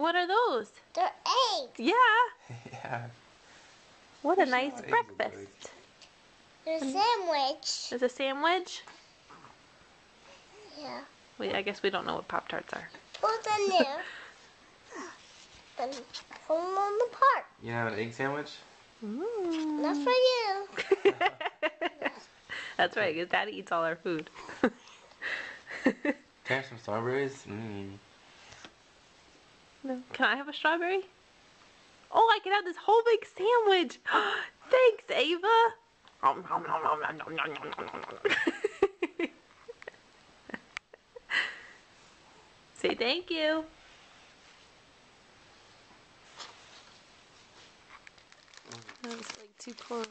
What are those? They're eggs. Yeah. Yeah. What a nice Eggs look like. breakfast. They're a sandwich. There's a sandwich. Yeah. Wait, I guess we don't know what Pop-Tarts are. What's in there? Then put them on the part. You have an egg sandwich? Mm. That's for you. That's right, because Daddy eats all our food. Can I have some strawberries? Mmm. No. Can I have a strawberry? Oh, I can have this whole big sandwich. Thanks, Ava. Say thank you. That was like too close.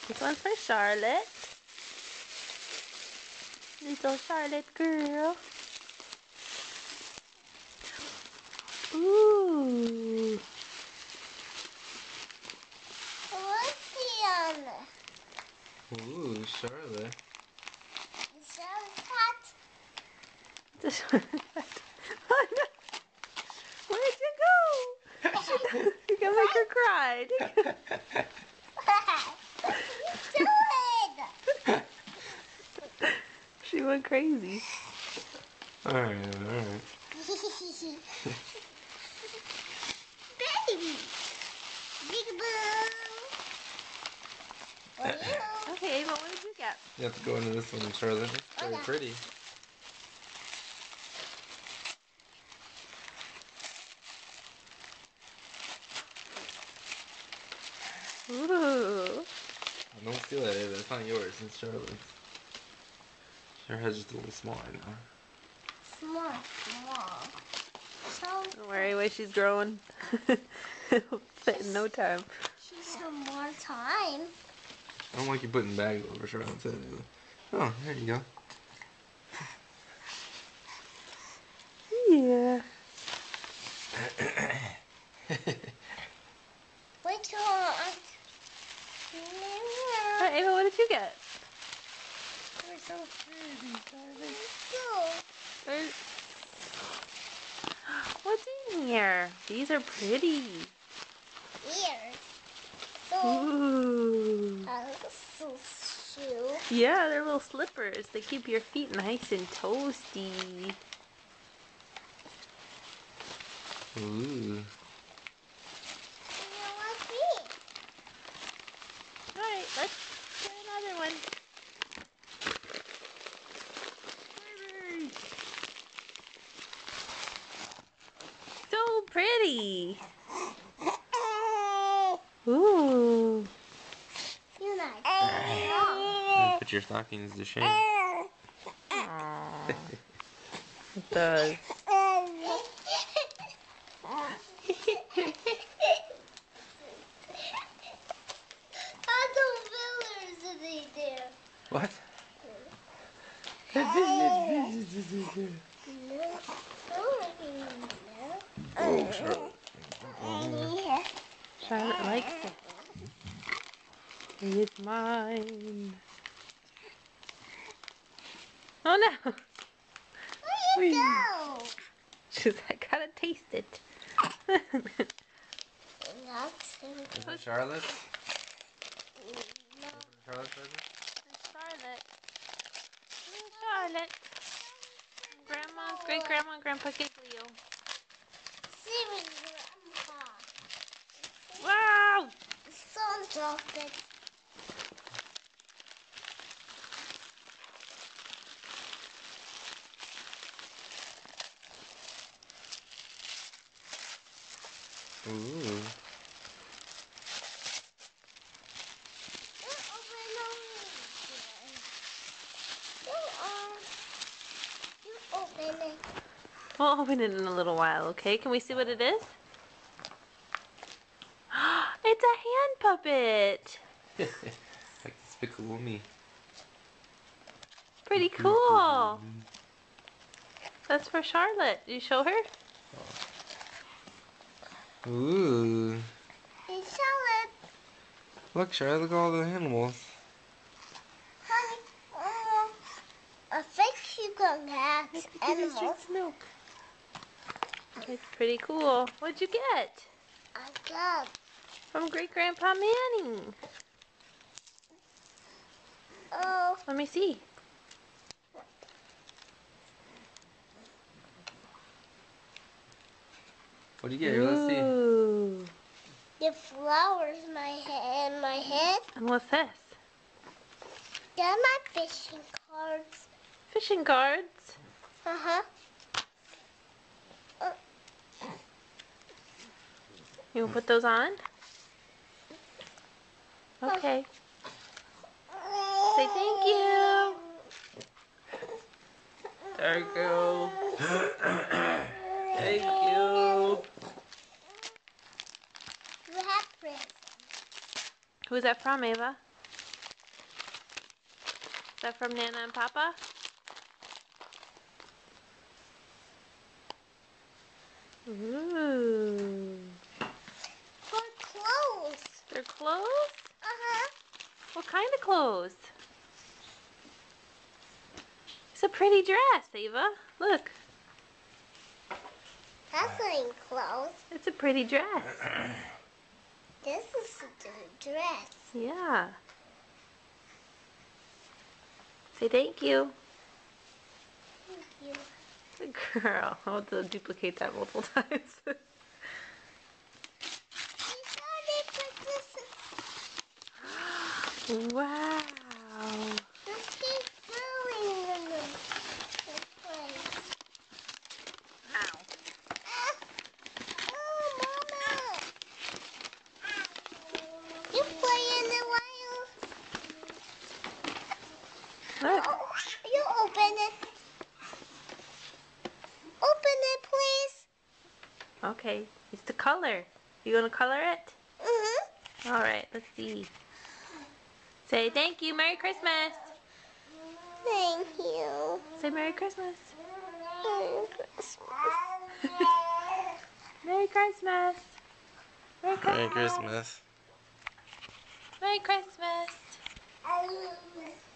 This one's for Charlotte. Little Charlotte girl. Ooh. What's the Ooh, Charlotte. Is that hot? This one. Where'd you go? You're gonna make her cry. Do it. She went crazy. Alright. Baby. Big boo. For you. Okay, Ava, what did you get? You have to go into this one, Charlotte. It's very Okay. pretty. Ooh. Don't steal that, Ava. It's not yours. It's Charlotte's. Charlotte's just a little small right now. Small. So Don't worry, way she's growing. It'll fit in no time. she's some more time. I don't like you putting bags over Charlotte's head, Ava. Oh, there you go. Yeah. Which one? Alright, Ava, what did you get? They're so pretty, darling. There's- What's in here? These are pretty. Ears. So, Ooh. so shoe. Yeah, they're little slippers. They keep your feet nice and toasty. Ooh. Alright, let's get another one. So pretty. Ooh. You're not. You put your stockings to shame. Aww. It does. What? Oh, Charlotte. Charlotte likes it. It's mine. Oh no! Where you go? She's like, I gotta taste it. Is it Charlotte? No. Charlotte's present? Charlotte. Charlotte. Grandma, great grandma, and Grandpa Giglio. Wow! So chocolate. Ooh. Open it. We'll open it in a little while, okay? Can we see what it is? It's a hand puppet! Like Despicable Me. Pretty cool! That's for Charlotte. You show her? Ooh. Hey, Charlotte. Look, Charlotte, look at all the animals. Honey. A fake don't have Look, these are animals. Jake's milk. It's pretty cool. What'd you get? I got. From Great Grandpa Manning. Oh, Let me see. What'd you get? Let's see. Ooh. the flowers in my head. And what's this? They're my fishing cards. Fishing cards. Uh-huh. You want to put those on? Okay. Say thank you. There you go. Thank you. You have presents. Who's that from, Ava? Is that from Nana and Papa? Ooh. For clothes. They're clothes? Uh-huh. What kind of clothes? It's a pretty dress, Ava. Look, That's ain't clothes. it's a pretty dress. This is the dress. Yeah. Say thank you. Thank you. Good girl. I'll have to duplicate that multiple times. Wow. Let's keep going in this place. Ow. Oh, Mama. You play in the wild. Look. Oh, you open it. Open it, please. Okay. It's the color. You gonna color it? Mm-hmm. Alright, let's see. Say thank you. Merry Christmas. Thank you. Say Merry Christmas. Merry Christmas. Merry Christmas. Merry Christmas. Merry Christmas. Merry Christmas.